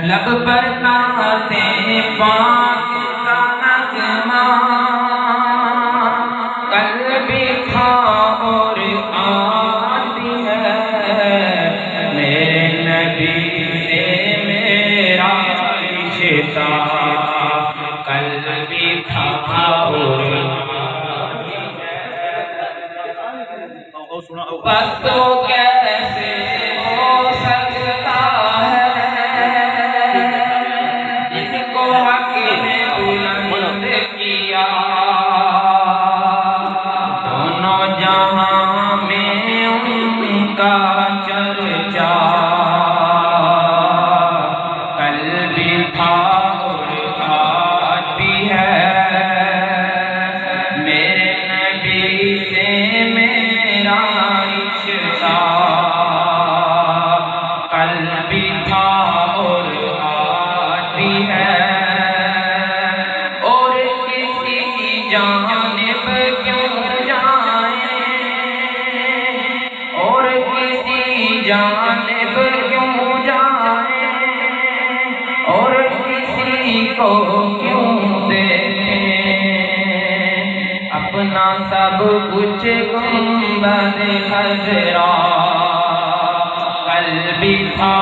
لب پر نعتیں پاک کا نغمہ قلبی تھا اور آتی ہے میرے نبی سے میرا رشتہ قلبی تھا اور بس تو کیسے ہو سکتا دونوں جہاں میں ان کا چرچا قلبی تھا اور آتی ہے میرے نبی سے میرا رشتہ قلبی تھا اور آتی ہے جانب کیوں جائیں اور کسی جانب کیوں جائیں اور کسی کو کیوں دیکھیں اپنا سب کچھ گنبد خضرا قلبی تھا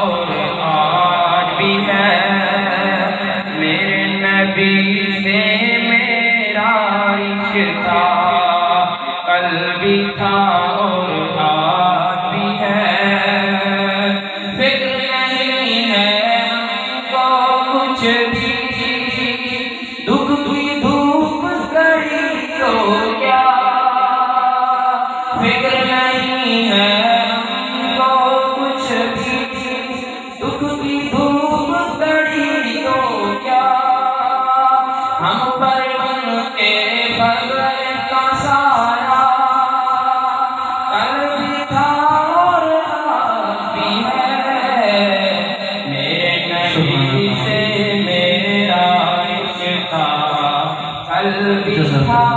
اور آج بھی ہے میرے نبی سے رشتہ قلبی تھا اور آج بھی ہے فکر نہیں ہے ہم کو کچھ بھی دکھ کی دھوپ گئی تو کیا فکر نہیں ہے ہم کو کچھ بھی دکھ کی دھوپ گئی تو کیا ہم پر بغیر کا سایہ قلبی تھا اور آتی ہے میرے نبی سے میرا رشتہ قلبی تھا